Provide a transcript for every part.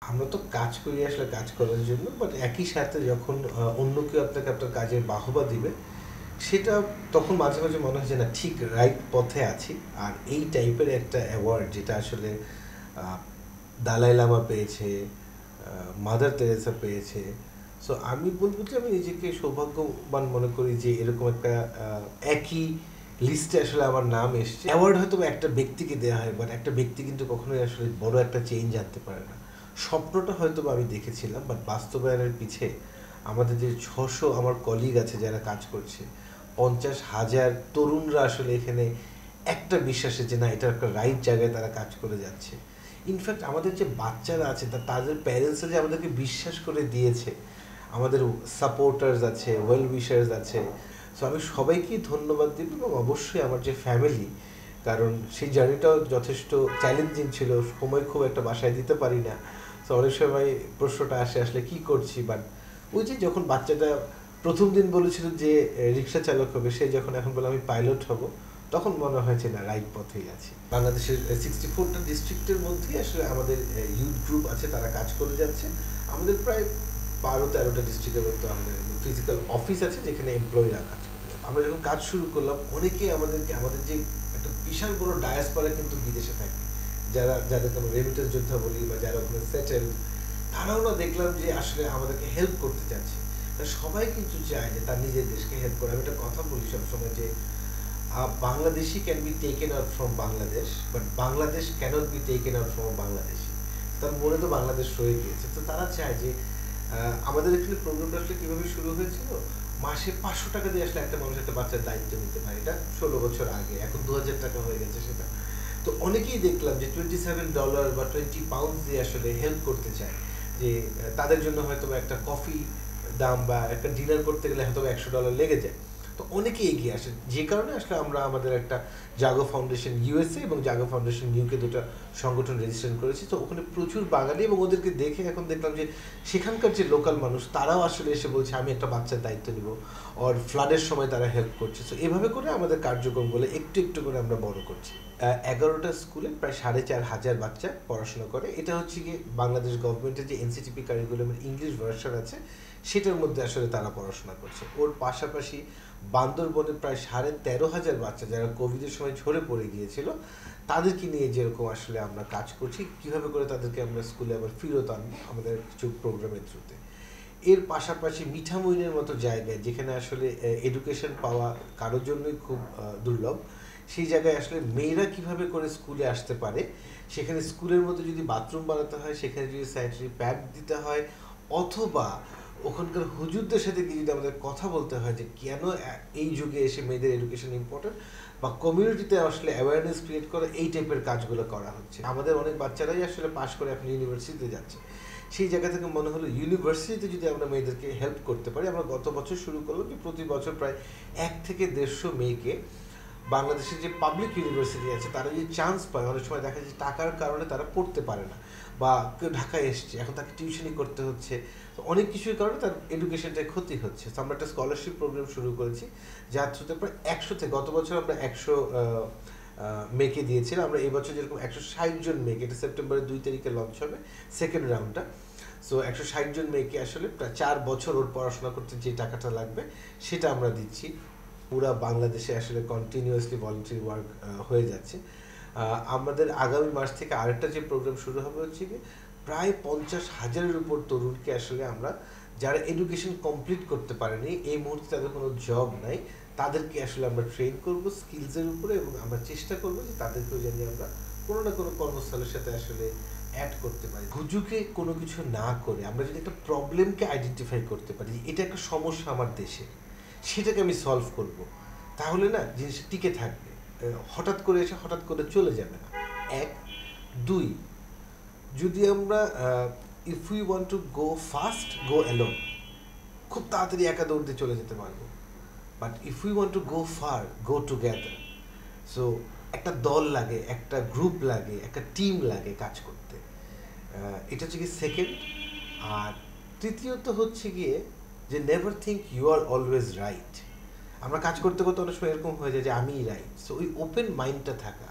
আমরা তো কাজ করি আসলে কাজ করার জন্য, বাট একই সাথে যখন অন্য কেউ আপনাকে আপনার কাজের বাহবা দিবে, সেটা তখন মাঝে মাঝে মনে হয় যে না, ঠিক রাইট পথে আছি। আর এই টাইপের একটা অ্যাওয়ার্ড যেটা আসলে আহ, দালাই লামা পেয়েছে, মাদার তেরেসা পেয়েছে, সো আমি বলবো যে আমি নিজেকে সৌভাগ্যবান মনে করি যে এরকম একটা একই লিস্টে আসলে আমার নাম এসছে। অ্যাওয়ার্ড হয়তো বা একটা ব্যক্তিকে দেওয়া হয়, বাট একটা ব্যক্তি কিন্তু কখনোই আসলে বড় একটা চেঞ্জ আনতে পারে না। স্বপ্নটা হয়তো বা আমি দেখেছিলাম, বাট বাস্তবায়নের পিছে আমাদের যে 600 আমার কলিগ আছে যারা কাজ করছে, 50,000 তরুণরা আসলে এখানে একটা বিশ্বাসে যে না, এটা একটা রাইট জায়গায় তারা কাজ করে যাচ্ছে। ইনফ্যাক্ট আমাদের যে বাচ্চারা আছে তাদের প্যারেন্টসরা যে আমাদেরকে বিশ্বাস করে দিয়েছে, আমাদের সাপোর্টার্স আছে, ওয়েল উইশার্স আছে, সো আমি সবাইকেই ধন্যবাদ দিব। এবং অবশ্যই আমার যে ফ্যামিলি, কারণ সেই জার্নিটাও যথেষ্ট চ্যালেঞ্জিং ছিল, সময় খুব একটা বাসায় দিতে পারি না। তো অনেক সময় প্রশ্নটা আসে আসলে কি করছি, বাট ওই যে যখন বাচ্চাটা প্রথম দিন বলেছিল যে রিক্সা চালক হবে, সে যখন এখন বলে আমি পাইলট হব, তখন মনে হয়েছে না, রাইট পথেই আছি। বাংলাদেশের 64টা ডিস্ট্রিক্টের মধ্যেই আসলে আমাদের ইউথ গ্রুপ আছে, তারা কাজ করে যাচ্ছে। আমাদের প্রায় 12-13টা ডিস্ট্রিক্টের মতো আমাদের ফিজিক্যাল অফিস আছে যেখানে এমপ্লয়িরা কাজ করে। আমরা যখন কাজ শুরু করলাম, অনেকেই আমাদের যে একটা বিশাল বড় ডায়াসপরা কিন্তু বিদেশে থাকে, যাদেরকে আমরা রেমিটেন্স যোদ্ধা বলি বা যারা ওখানে সেটেল, তারাও না দেখলাম যে আসলে আমাদেরকে হেল্প করতে চাচ্ছে। সবাই কিন্তু চায় যে তার নিজের দেশকে হেল্প করে। আমি একটা কথা বলি সবসময় যে Bangladeshi can be taken out from Bangladesh, but Bangladesh cannot be taken out from Bangladeshi. তার মনে তো বাংলাদেশ রয়ে গিয়েছে, তো তারা চায় যে আমাদের এখানে প্রোগ্রামটা আসলে কীভাবে শুরু হয়েছিল, মাসে 500 টাকা দিয়ে আসলে একটা মানুষ একটা বাচ্চার দায়িত্ব নিতে পারে। এটা 16 বছর আগে, এখন 2,000 টাকা হয়ে গেছে সেটা। তো অনেকেই দেখলাম যে $27 বা £20 দিয়ে আসলে হেল্প করতে চায়, যে তাদের জন্য হয়তো একটা কফি দাম বা একটা ডিনার করতে গেলে হয়তো $100 লেগে যায়। তো অনেকেই এগিয়ে আসে, যে কারণে আসলে আমরা আমাদের একটা জাগো ফাউন্ডেশন ইউএসএ এবং জাগো ফাউন্ডেশন ইউকে দুটো সংগঠন রেজিস্ট্রেশন করেছি। তো ওখানে প্রচুর বাঙালি, এবং ওদেরকে দেখে এখন দেখলাম যে সেখানকার যে লোকাল মানুষ তারাও আসলে এসে বলছে আমি একটা বাচ্চার দায়িত্ব নিব, আর ফ্লাডের সময় তারা হেল্প করছে। তো এভাবে করে আমাদের কার্যক্রমগুলো একটু একটু করে আমরা বড় করছি। 11টা স্কুলে প্রায় 4,500 বাচ্চা পড়াশোনা করে। এটা হচ্ছে কি বাংলাদেশ গভর্নমেন্টের যে এনসিটিপি কারিকুলামের ইংলিশ ভার্সন আছে, সেটার মধ্যে আসলে তারা পড়াশোনা করছে। ওর পাশাপাশি বান্দরবনে প্রায় 13,500 বাচ্চা যারা কোভিডের সময় ঝরে পড়ে গিয়েছিল, তাদেরকে নিয়ে যেরকম আসলে আমরা কাজ করছি, কিভাবে করে তাদেরকে আমরা স্কুলে আবার ফিরত আনবো আমাদের কিছু প্রোগ্রামের থ্রুতে। এর পাশাপাশি মিঠামইনের মতো জায়গায় যেখানে আসলে এডুকেশন পাওয়া কারোর জন্যই খুব দুর্লভ, সেই জায়গায় আসলে মেয়েরা কিভাবে করে স্কুলে আসতে পারে, সেখানে স্কুলের মধ্যে যদি বাথরুম বানাতে হয়, সেখানে যদি স্যানিটারি প্যাড দিতে হয়, অথবা ওখানকার হুজুরদের সাথে গিয়ে যদি আমাদের কথা বলতে হয় যে কেন এই যুগে এসে মেয়েদের এডুকেশন ইম্পর্টেন্ট, বা কমিউনিটিতে আসলে অ্যাওয়ারনেস ক্রিয়েট করা, এই টাইপের কাজগুলো করা হচ্ছে। আমাদের অনেক বাচ্চারাই আসলে পাশ করে এখন ইউনিভার্সিটিতে যাচ্ছে। সেই জায়গা থেকে মনে হলো ইউনিভার্সিটিতে যদি আমরা মেয়েদেরকে হেল্প করতে পারি। আমরা গত বছর শুরু করলাম যে প্রতি বছর প্রায় 1 থেকে 150 মেয়েকে বাংলাদেশের যে পাবলিক ইউনিভার্সিটি আছে তারা যদি চান্স পায়, অনেক সময় দেখা যায় টাকার কারণে তারা পড়তে পারে না, বা কেউ ঢাকায় এসছে, এখন তাকে টিউশনি করতে হচ্ছে, তো অনেক কিছুর কারণে তার এডুকেশনটায় ক্ষতি হচ্ছে। তো আমরা একটা স্কলারশিপ প্রোগ্রাম শুরু করেছি, যার থ্রুতে প্রায় 100 থেকে, গত বছর আমরা 100 মেয়েকে দিয়েছিলাম। আমরা এই বছর যেরকম 160 জন মেয়েকে, এটা সেপ্টেম্বরের 2 তারিখে লঞ্চ হবে সেকেন্ড রাউন্ডটা। সো 160 জন মেয়েকে আসলে প্রায় 4 বছর ওর পড়াশোনা করতে যে টাকাটা লাগবে সেটা আমরা দিচ্ছি। পুরা বাংলাদেশে আসলে কন্টিনিউয়াসলি ভলান্টারি ওয়ার্ক হয়ে যাচ্ছে। আমাদের আগামী মাস থেকে আরেকটা যে প্রোগ্রাম শুরু হবে হচ্ছে কি, প্রায় 50,000-এর উপর তরুণকে আসলে আমরা, যারা এডুকেশন কমপ্লিট করতে পারেনি, এই মুহূর্তে তাদের কোনো জব নাই, তাদেরকে আসলে আমরা ট্রেন করব স্কিলসের উপরে, এবং আমরা চেষ্টা করব যে তাদেরকেও জানি আমরা কোনো না কোনো কর্মস্থলের সাথে আসলে অ্যাড করতে পারি। হুজুকে কোনো কিছু না করে আমরা যদি একটা প্রবলেমকে আইডেন্টিফাই করতে পারি, এটা একটা সমস্যা আমার দেশে, সেটাকে আমি সলভ করব, তাহলে না জিনিসটা টিকে থাকবে। হঠাৎ করে এসে হঠাৎ করে চলে যাবে না। এক, দুই, যদি আমরা if we want to go fast, go alone, খুব তাড়াতাড়ি একা দৌড় দিয়ে চলে যেতে পারবো। But if we want to go fur, go together. So একটা দল লাগে, একটা গ্রুপ লাগে, একটা টিম লাগে কাজ করতে। এটা হচ্ছে কি সেকেন্ড। আর তৃতীয়ত হচ্ছে গিয়ে যে never think you are always right. আমরা কাজ করতে করতে অনেক সময় এরকম হয়ে যায় যে আমিই রাইট। সো ওই ওপেন মাইন্ডটা থাকা,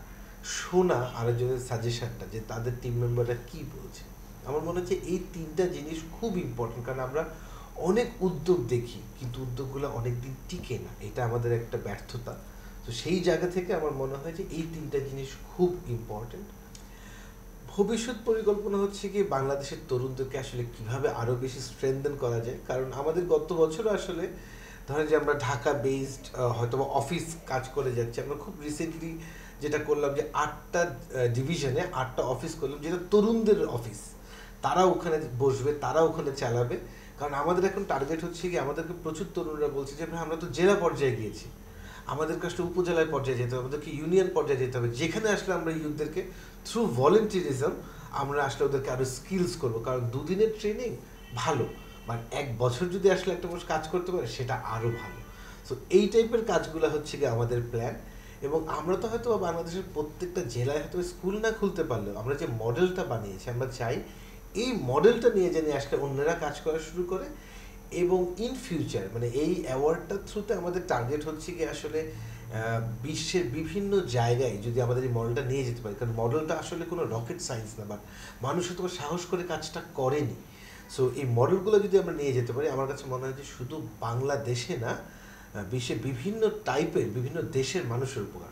শোনা আরেকজনের সাজেশনটা, যে তাদের টিম মেম্বাররা কী বলছে, আমার মনে হচ্ছে এই তিনটা জিনিস খুব ইম্পর্টেন্ট, কারণ আমরা অনেক উদ্যোগ দেখি কিন্তু উদ্যোগগুলো অনেকদিন টিকে না, এটা আমাদের একটা ব্যর্থতা। তো সেই জায়গা থেকে আমার মনে হয় যে এই তিনটা জিনিস খুব ইম্পর্টেন্ট। ভবিষ্যৎ পরিকল্পনা হচ্ছে কি বাংলাদেশের তরুণদেরকে আসলে কিভাবে আরও বেশি স্ট্রেনদেন করা যায়, কারণ আমাদের গত বছর আসলে ধরেন যে আমরা ঢাকা বেসড হয়তো অফিস কাজ করে যাচ্ছি, আমরা খুব রিসেন্টলি যেটা করলাম যে 8টা ডিভিশনে 8টা অফিস করলাম, যেটা তরুণদের অফিস, তারা ওখানে বসবে, তারা ওখানে চালাবে। কারণ আমাদের এখন টার্গেট হচ্ছে কি আমাদেরকে প্রচুর তরুণরা বলছে যে ভাই আমরা তো জেলা পর্যায়ে গিয়েছি, আমাদেরকে আসলে উপজেলায় পর্যায়ে যেতে হবে, আমাদেরকে ইউনিয়ন পর্যায়ে যেতে হবে, যেখানে আসলে আমরা ইউথদেরকে থ্রু ভলেন্টিয়ারিজম আমরা আসলে ওদেরকে আরও স্কিলস করবো। কারণ দুদিনের ট্রেনিং ভালো, মানে 1 বছর যদি আসলে একটা মানুষ কাজ করতে পারে সেটা আরও ভালো। সো এই টাইপের কাজগুলো হচ্ছে কি আমাদের প্ল্যান। এবং আমরা তো হয়তো বাংলাদেশের প্রত্যেকটা জেলায় হয়তো স্কুল না খুলতে পারলেও আমরা যে মডেলটা বানিয়েছি, আমরা চাই এই মডেলটা নিয়ে জানি আসলে অন্যরা কাজ করা শুরু করে। এবং ইন ফিউচার মানে এই অ্যাওয়ার্ডটার থ্রুতে আমাদের টার্গেট হচ্ছে কি আসলে বিশ্বের বিভিন্ন জায়গায় যদি আমাদের এই মডেলটা নিয়ে যেতে পারি, কারণ মডেলটা আসলে কোনো রকেট সায়েন্স না, বাট মানুষ হয়তো সাহস করে কাজটা করেনি। সো এই মডেলগুলো যদি আমরা নিয়ে যেতে পারি, আমার কাছে মনে হয় যে শুধু বাংলাদেশে না, বিশ্বের বিভিন্ন টাইপের বিভিন্ন দেশের মানুষের উপকার।